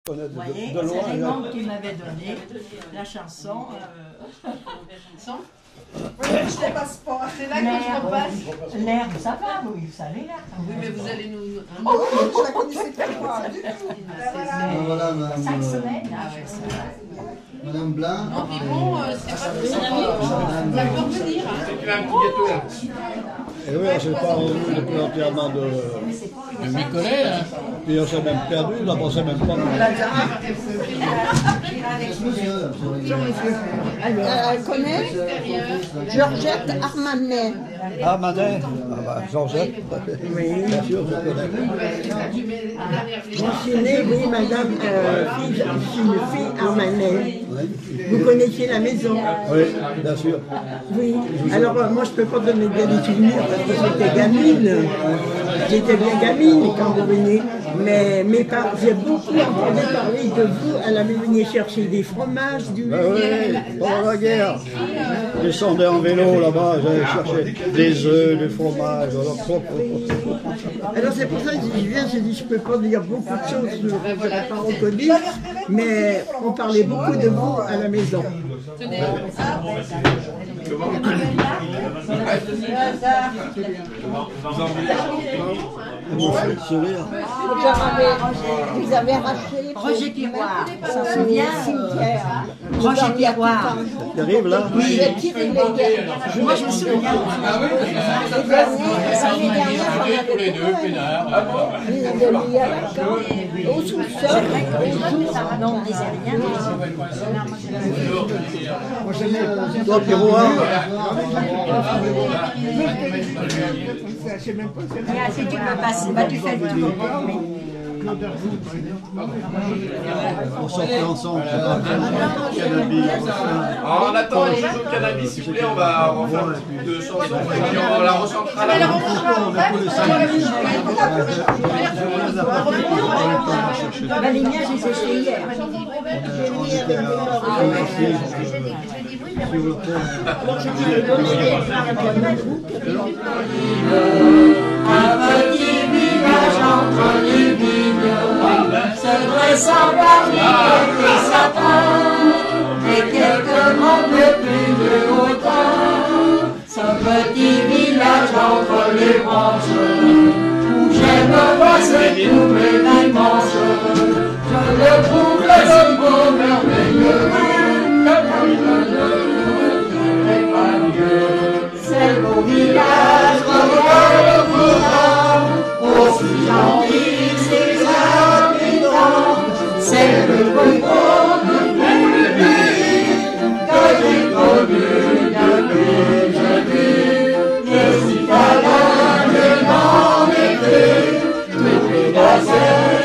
connais Vous voyez, de loin. c'est Raymond qui m'avait donné la chanson. Oui, je ne passe pas. C'est là que je repasse. L'herbe, ça va, oui, vous savez l'herbe. Oui, mais vous allez nous... Oh, je la connaissais pas du tout. Voilà, madame. 5 semaines. Ah ouais, c'est vrai. Madame Blanc. Non, puis bon, c'est pas ça peut revenir. Tu as un petit gâteau là. Et oui, on s'est pas revu depuis l'enterrement de mes collègues. Puis on s'est même perdu, là, on s'est même pas. Elle connaît Georgette Armanet. Ah, Manet. Ah, bah, Georgette. Oui. Bien sûr, je connais. Je suis née, oui, madame, je suis une fille Armanet. Vous connaissiez la maison? Oui, bien sûr. Oui. Alors, moi, je ne peux pas donner bien des souvenirs parce que j'étais gamine. J'étais bien gamine quand vous veniez. Mais mes parents, j'ai beaucoup entendu parler de vous. Elle avait venu chercher des fromages, du Ben oui, pendant la guerre. Je descendais en vélo là-bas, j'allais chercher des œufs, du fromage. Alors c'est pour ça que je viens, j'ai dit je ne peux pas dire beaucoup de choses sur la parodie, mais on parlait beaucoup de vous à la maison. Vous avez arraché Roger Piroir, on s'en souvient. Roger Piroir. Tu arrives là? Oui. J'ai tiré les gars. Moi, je me souviens. L'année dernière, Tous les deux, pénard. ils avaient mis à la corde, au sous-sol, Non, on disait rien. Toi, Piroir? Si tu peux passer, bah, tu fais le tour. On sortait ensemble, je sais pas, cannabis. En attendant les choses au cannabis, s'il vous plaît, on va faire un petit peu de chanson et puis on la rechantera là. Bah, les miens, je les ai jetés hier. Un petit village entre les vignes, se dressant parmi quelques sapins, et quelques monts de plus de hauteur. Ce petit village entre les branches, où j'aime passer tous mes dimanches, je le trouve si beau, merveilleux, c'est le beau village, regarde aussi gentil que ses habitants, c'est le plus beau de tous les pays que j'ai connu depuis que j'ai vu les citadins, les grands écrits, toutes les gazelles.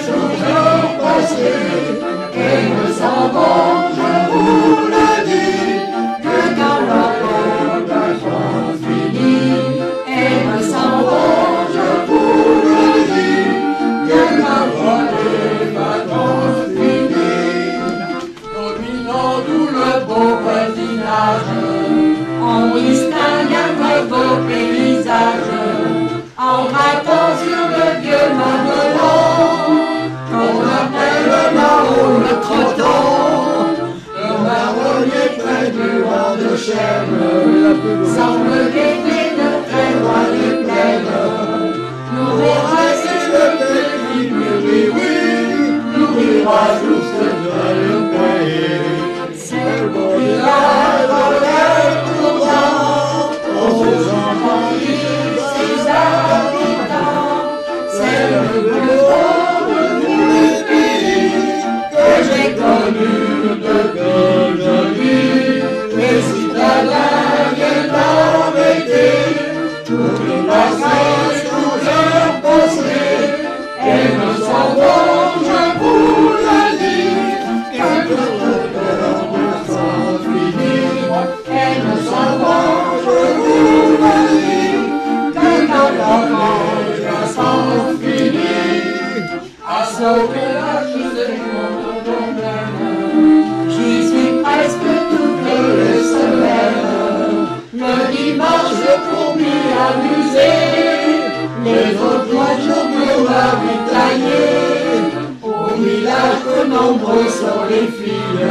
nombreux sont les filles,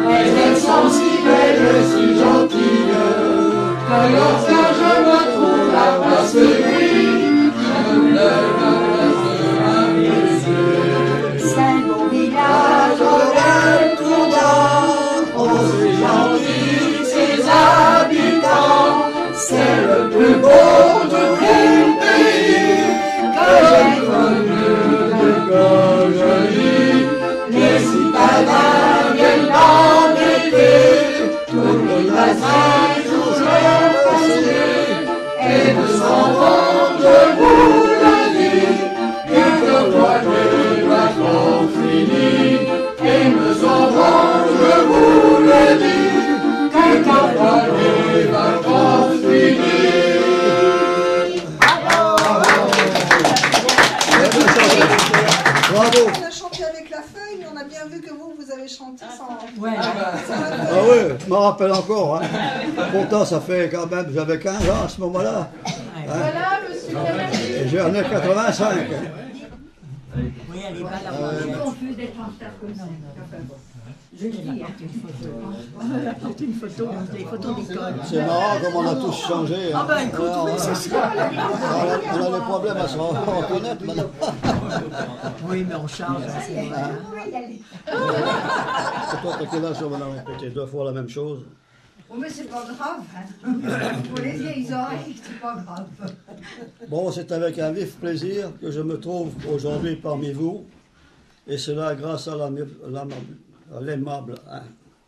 mais elles sont si belles, si gentilles, que lorsque je me trouve à passer, oui, je me lève à mes yeux. C'est mon village, Rebelle Tourdan, aussi gentil ses habitants, c'est le plus beau de tout le pays que j'ai connu de joli. Les citadins viennent en été, tous les voisins toujours passés, et me s'en vont, je vous le dis, quelquefois les vacances finies, et me s'en vont, je vous le dis, quelquefois les vacances finies. Bravo. On a chanté avec la feuille, mais on a bien vu que vous avez chanté sans... Ouais. Ah oui, je m'en rappelle encore. Hein. Pourtant, ça fait quand même, j'avais 15 ans à ce moment-là. Voilà, monsieur Canapé. Et j'en ai 85. Hein. Oui, elle est pas là. confus d'être en retard comme ça. Je dis, il y a une photo. On a apporté une photo, les photos d'école. C'est marrant comme on a tous changé. Hein. Ah ben écoute, oui, c'est ça. On a des problèmes à se reconnaître maintenant. Oui, mais on change, c'est vrai. Et toi, t'as quel âge, on a répété 2 fois la même chose? Oh, mais c'est pas grave. Pour les vieilles oreilles, c'est pas grave. Bon, c'est avec un vif plaisir que je me trouve aujourd'hui parmi vous, et cela grâce à l'aimable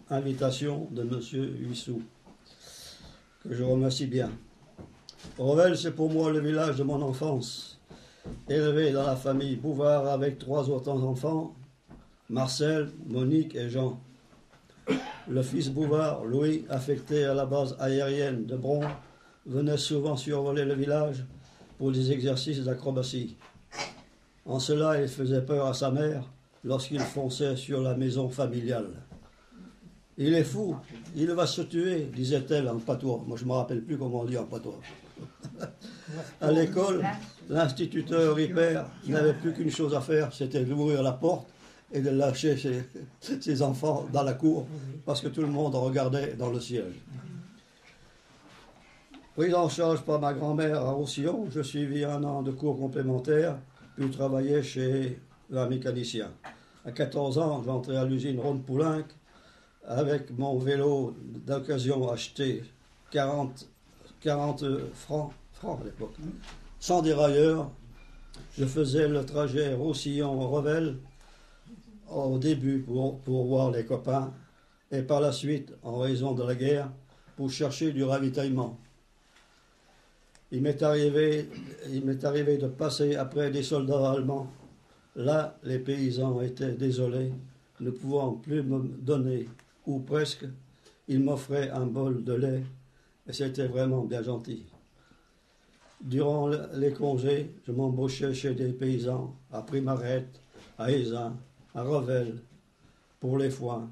invitation de M. Huissou, que je remercie bien. Revel, c'est pour moi le village de mon enfance, élevé dans la famille Bouvard avec 3 autres enfants, Marcel, Monique et Jean. Le fils Bouvard, Louis, affecté à la base aérienne de Bron, venait souvent survoler le village pour des exercices d'acrobatie. En cela, il faisait peur à sa mère lorsqu'il fonçait sur la maison familiale. « Il est fou, il va se tuer », disait-elle en patois. Moi, je ne me rappelle plus comment on dit en patois. À l'école, l'instituteur Ripert n'avait plus qu'une chose à faire, c'était d'ouvrir la porte et de lâcher ses enfants dans la cour, parce que tout le monde regardait dans le siège. Pris en charge par ma grand-mère à Roussillon, je suivis 1 an de cours complémentaires, puis travaillais chez un mécanicien. À 14 ans, j'entrais à l'usine Rhône-Poulenc avec mon vélo d'occasion acheté 40 francs à l'époque, sans dérailleur. Je faisais le trajet Roussillon-Revel au début pour voir les copains et par la suite, en raison de la guerre, pour chercher du ravitaillement. Il m'est arrivé de passer après des soldats allemands. Là, les paysans étaient désolés, ne pouvant plus me donner, ou presque. Ils m'offraient un bol de lait, et c'était vraiment bien gentil. Durant les congés, je m'embauchais chez des paysans, à Primarette, à Aisin, à Revel, pour les foins.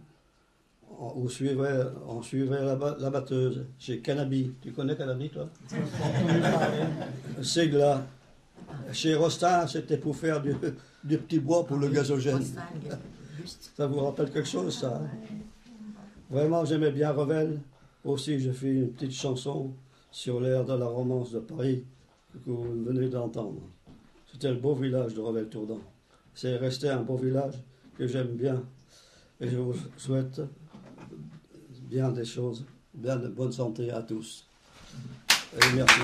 On suivait la batteuse chez Canabi. Tu connais Canabi, toi? Ségla. Chez Rostin, c'était pour faire du petit bois pour le gazogène. Ça vous rappelle quelque chose, ça? Vraiment, j'aimais bien Revel. Aussi, j'ai fait une petite chanson sur l'air de la romance de Paris que vous venez d'entendre. C'était le beau village de Revel-Tourdan. C'est resté un beau village que j'aime bien. Et je vous souhaite bien des choses, bien de bonne santé à tous. Et merci.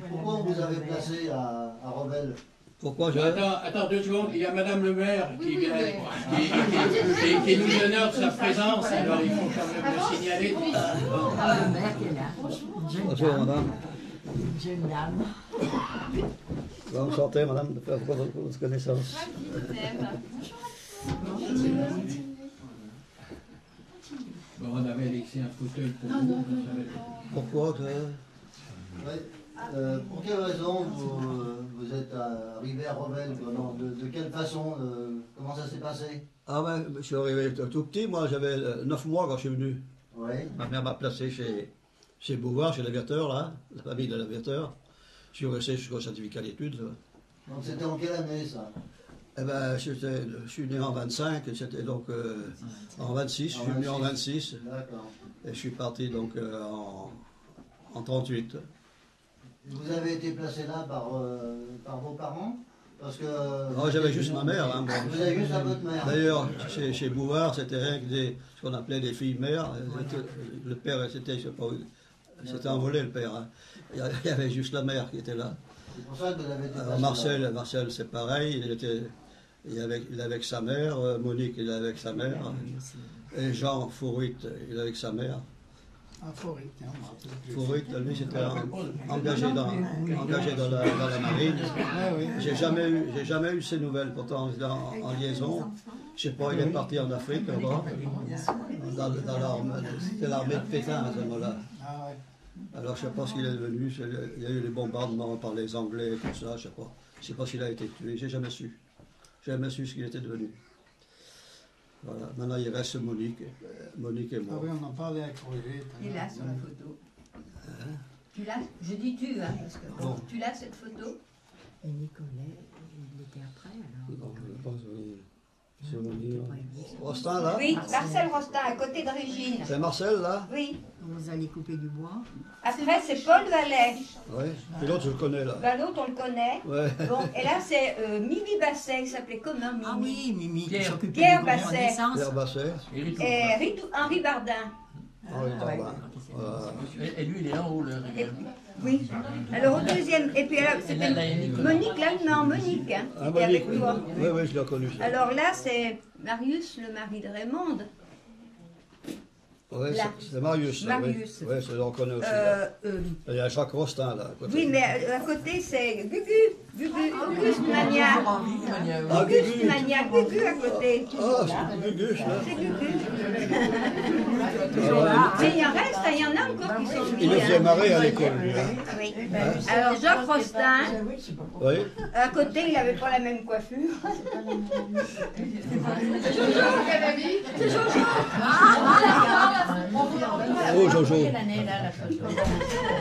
Pourquoi on vous avez placé à Revel? Pourquoi je... Attends 2 secondes, il y a Madame le maire qui vient, qui nous honore de sa présence, alors il faut quand même le signaler. Le maire qui est là. Bonjour, madame. Une jeune dame. Enchanté, madame, de faire votre connaissance. Bon, on avait laissé un fauteuil pour vous. Pourquoi Pour quelle raison vous êtes arrivé à Revel? De quelle façon? Comment ça s'est passé? Ah ben, je suis arrivé tout petit, moi j'avais 9 mois quand je suis venu. Oui. Ma mère m'a placé chez chez Bouvard, chez l'aviateur, là, la famille de l'aviateur. Je suis resté jusqu'au certificat d'études. Là. Donc c'était en quelle année ça? Eh ben, je suis né en 25, c'était donc en 26, je suis venu en 26. D'accord. Et je suis parti donc en 38. Vous avez été placé là par vos parents? Parce que... Non, j'avais juste ma mère. Hein, bon. Vous avez juste à votre mère? D'ailleurs, chez Bouvard, c'était rien que ce qu'on appelait des filles-mères. Le père, c'était envolé, le père. Hein. Il y avait juste la mère qui était là. C'est pour ça que vous avez été Alors, Marcel, c'est pareil. Il est avec sa mère. Monique, il est avec sa mère. Et Jean Fourit, il est avec sa mère. Ah, Fourit, Fourit, lui, c'était engagé dans la marine. J'ai jamais eu ses nouvelles, pourtant en liaison. Je sais pas, il est parti en Afrique, là-bas. C'était l'armée de Pétain à ce moment-là. Alors je sais pas ce qu'il est devenu. Il y a eu les bombardements par les Anglais et tout ça, je sais pas. Je sais pas s'il a été tué, j'ai jamais su. J'ai jamais su ce qu'il était devenu. Voilà, maintenant il reste Monique et moi. Ah oui, on en parlait avec Roger. Il est là sur la photo. Tu l'as? Je dis tu, hein, parce que bon. Tu l'as cette photo? Et Nicolas, il était après alors? Rostin là? Oui, Marcel Rostin, à côté de Régine. C'est Marcel là? Oui. Vous allez couper du bois. Après, c'est Paul Vallet. Oui. Et l'autre, je le connais là. Ben, l'autre, on le connaît. Ouais. Bon, et là, c'est Mimi Basset, il s'appelait comment Mimi? Ah oui, Mimi, qui s'occupait Pierre du Basset. Pierre Basset. Et Henri Bardin. Henri Bardin. Et lui, il est en haut, le Oui. Alors au deuxième, et puis alors, c'était Monique l'allemand, Monique, hein, qui était avec toi. Oui, oui, je l'ai connu. Alors là, c'est Marius, le mari de Raymond. Oui, c'est Marius. Marius. Oui, c'est on connaît aussi. Il y a Jacques Rostin là. À côté. Oui, mais à côté, c'est Gugu, Auguste Magnac. Auguste Magnac, Gugu à côté. Ah, c'est Gugu, ça. C'est Gugu. Mais il en reste, il y en a encore qui sont venus. Il nous faisait marrer à l'école, lui. Oui. Alors Jacques Rostin, oui. à côté, il n'avait pas la même coiffure. C'est Jojo, c'est Jojo. Oh, Jojo.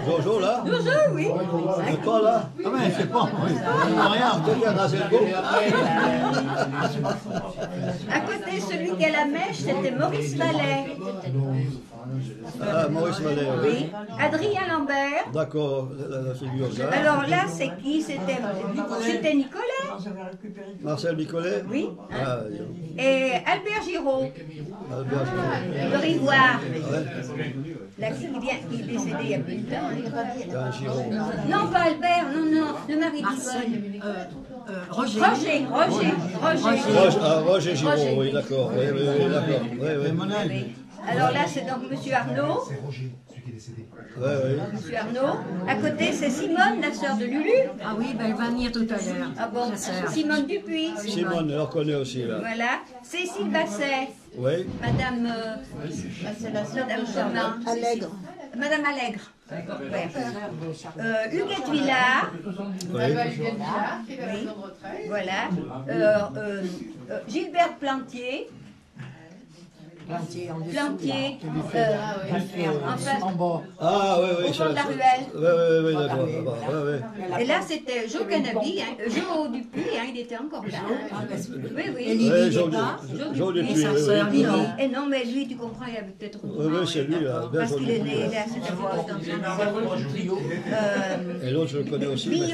Jojo, là? Jojo, oui. C'est toi, là? Ah ben, je sais pas. Regarde, tu as rasé le beau. À côté, celui qui a la mèche, c'était Maurice Mallet. Ah, Maurice Mallet, oui. Adrien Lambert. D'accord, la figure là. Alors là, c'est qui? C'était Nicolas. Marcel Nicolet? Oui. Ah, et Albert Giraud. Albert Giraud. De Rivoire. Ouais. Là, il est décédé il y a peu de temps. Giraud. Non, pas Albert, non, le mari d'Yvonne. Roger. Roger Giraud, oui, d'accord. Oui, d'accord. Oui. Alors là, c'est donc M. Arnaud. C'est Roger, celui qui est décédé. Oui, oui. M. Arnaud. À côté, c'est Simone, la sœur de Lulu. Ah oui, ben elle va venir tout à l'heure. Ah bon, Simone Dupuis. Simone, elle reconnaît aussi, là. Voilà. Cécile Basset. Oui. Madame Allègre. Madame Allègre. Ouais. Huguette Villard. Oui. Oui. Voilà. Gilbert Plantier. Plantier, en bas. Ah oui, oui. Au fond de la ruelle. Oui, d'accord. Et là, c'était Joe Canabi, Joe Dupuis, il était encore là. Oui, oui. Et Joe Dupuis, et sa sœur Lily. Et non, mais lui, tu comprends, il avait peut-être... Oui, c'est lui, là. Parce qu'il est né là, c'était et l'autre, je le connais aussi. Bio,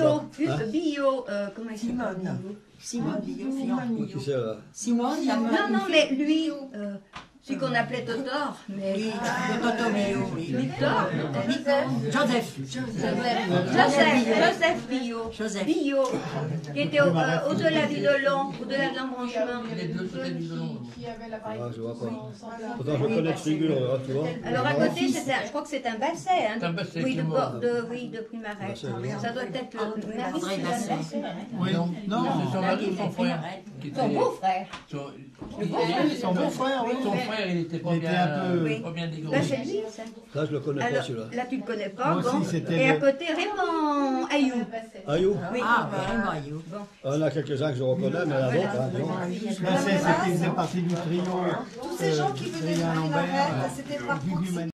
comment il s'appelle? Simone Bio. Qui c'est, là? Simone. Non, mais lui, celui qu'on appelait Totor, mais... Oui, le Toto Bio, oui. Victor, Joseph Bio, qui était au-delà du Violon, au-delà de l'embranchement. Qui avait l'appareil. Ah, je vois pas. Pourtant, je connais de figure, là, tu vois. Alors, à côté, je crois que c'est un basset, hein. C'est un basset, Oui, oui, de Primaret. Basset, oui. Ça doit être le mari André de Basset. Oui, non. C'est son mari ou son frère? Son beau-frère. Son beau-frère, oui. Son frère, il était pas Il était bien, un peu... Oui. pas bien Là, dégoûté. c'est lui, ça. Là, je le connais pas, Alors, celui-là. là, tu le connais pas, Moi bon. aussi, c'était Et à le- côté, Raymond Ayou. Ayou? Oui. Ah, ben Mario. Il y en a quelques-uns que je reconnais, mais il y en a d'autres, hein, disons. Ben, c'était partie du trio. Tous ces gens qui venaient de Adrien Lambert, Marie-Laurette, c'était par Gugu proximité.